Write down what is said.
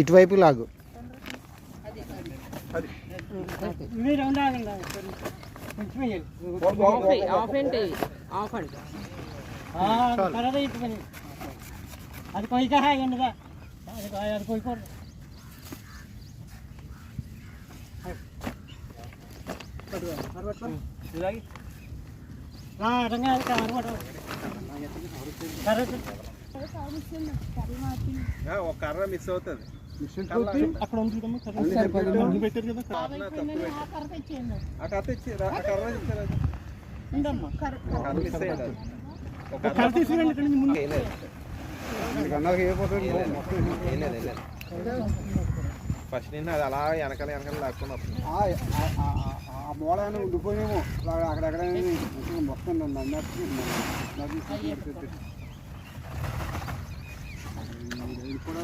ఇటువైపు లాగు. అది కొయ్యగా అది కొయ్యకూడదు. ఒక కర్ర మిస్ అవుతుంది. అక్కడ ఫస్ట్ నిన్న అది అలా వెనకాల లాక్కుని వస్తుంది. ఆ మూలాన్ని ఉండిపోయేమో అక్కడెక్కడ మొత్తం కూడా